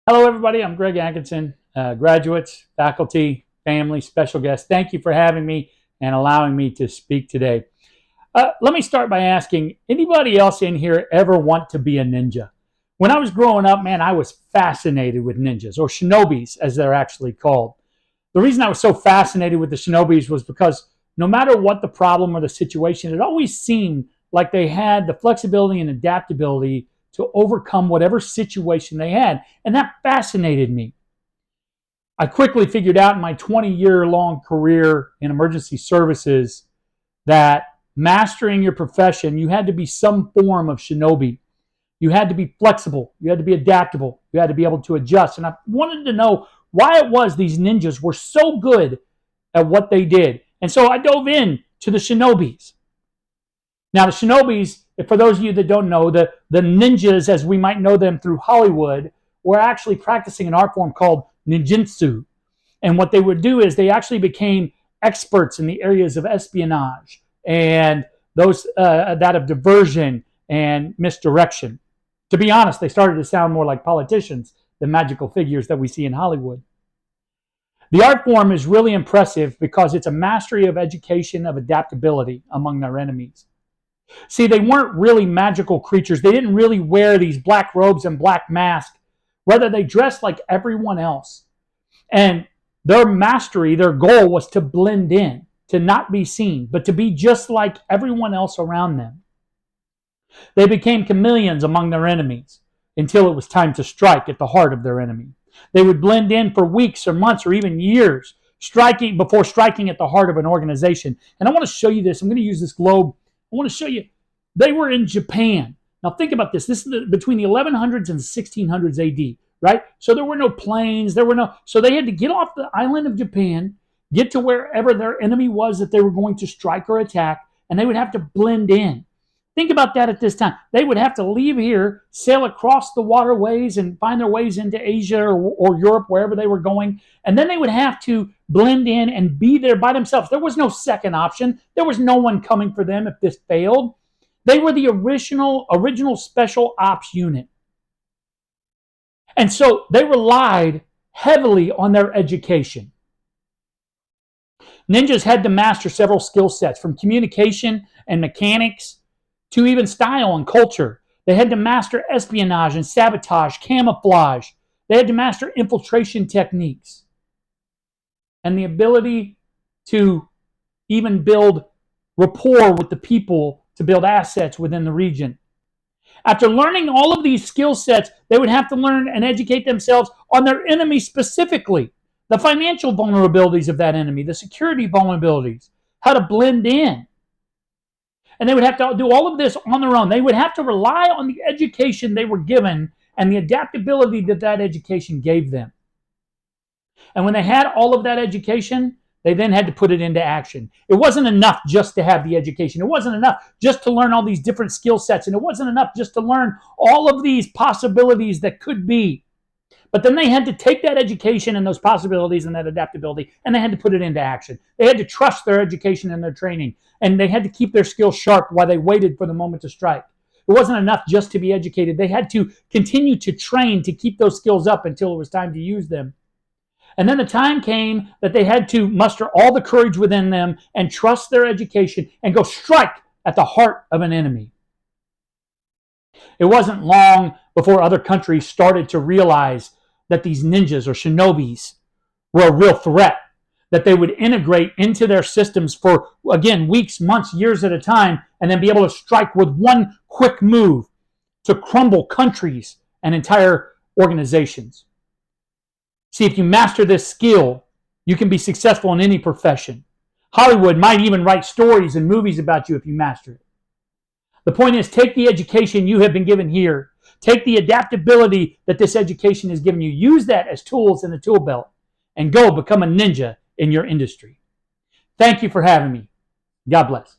Hello, everybody. I'm Greg Atkinson. Graduates, faculty, family, special guests, thank you for having me and allowing me to speak today. Let me start by asking anybody else in here ever want to be a ninja? When I was growing up, man, I was fascinated with ninjas, or shinobis as they're actually called. The reason I was so fascinated with the shinobis was because no matter what the problem or the situation, it always seemed like they had the flexibility and adaptability to overcome whatever situation they had. And that fascinated me. I quickly figured out in my 20-year-long career in emergency services that mastering your profession, you had to be some form of shinobi. You had to be flexible. You had to be adaptable. You had to be able to adjust. And I wanted to know why it was these ninjas were so good at what they did. And so I dove in to the shinobis. Now, the shinobis, for those of you that don't know, the ninjas, as we might know them through Hollywood, were actually practicing an art form called ninjutsu. And what they would do is they actually became experts in the areas of espionage and those that of diversion and misdirection. To be honest, they started to sound more like politicians than magical figures that we see in Hollywood. The art form is really impressive because it's a mastery of education of adaptability among their enemies. See, they weren't really magical creatures. They didn't really wear these black robes and black masks. Rather, they dressed like everyone else. And their mastery, their goal was to blend in, to not be seen, but to be just like everyone else around them. They became chameleons among their enemies until it was time to strike at the heart of their enemy. They would blend in for weeks or months or even years, striking at the heart of an organization. And I want to show you this. I'm going to use this globe. I want to show you. They were in Japan. Now think about this. This is between the 1100s and 1600s AD, right? So there were no planes. So they had to get off the island of Japan, get to wherever their enemy was that they were going to strike or attack, and they would have to blend in. Think about that at this time. They would have to leave here, sail across the waterways, and find their ways into Asia or Europe, wherever they were going. And then they would have to blend in and be there by themselves. There was no second option. There was no one coming for them if this failed. They were the original special ops unit. And so they relied heavily on their education. Ninjas had to master several skill sets, from communication and mechanics to even style and culture. They had to master espionage and sabotage, camouflage. They had to master infiltration techniques and the ability to even build rapport with the people to build assets within the region. After learning all of these skill sets, they would have to learn and educate themselves on their enemy specifically, the financial vulnerabilities of that enemy, the security vulnerabilities, how to blend in. And they would have to do all of this on their own. They would have to rely on the education they were given and the adaptability that that education gave them. And when they had all of that education, they then had to put it into action. It wasn't enough just to have the education. It wasn't enough just to learn all these different skill sets. And it wasn't enough just to learn all of these possibilities that could be. But then they had to take that education and those possibilities and that adaptability, and they had to put it into action. They had to trust their education and their training, and they had to keep their skills sharp while they waited for the moment to strike. It wasn't enough just to be educated. They had to continue to train to keep those skills up until it was time to use them. And then the time came that they had to muster all the courage within them and trust their education and go strike at the heart of an enemy. It wasn't long before other countries started to realize that these ninjas or shinobis were a real threat, that they would integrate into their systems for, again, weeks, months, years at a time, and then be able to strike with one quick move to crumble countries and entire organizations. See, if you master this skill, you can be successful in any profession. Hollywood might even write stories and movies about you if you master it. The point is, take the education you have been given here. Take the adaptability that this education has given you. Use that as tools in the tool belt and go become a ninja in your industry. Thank you for having me. God bless.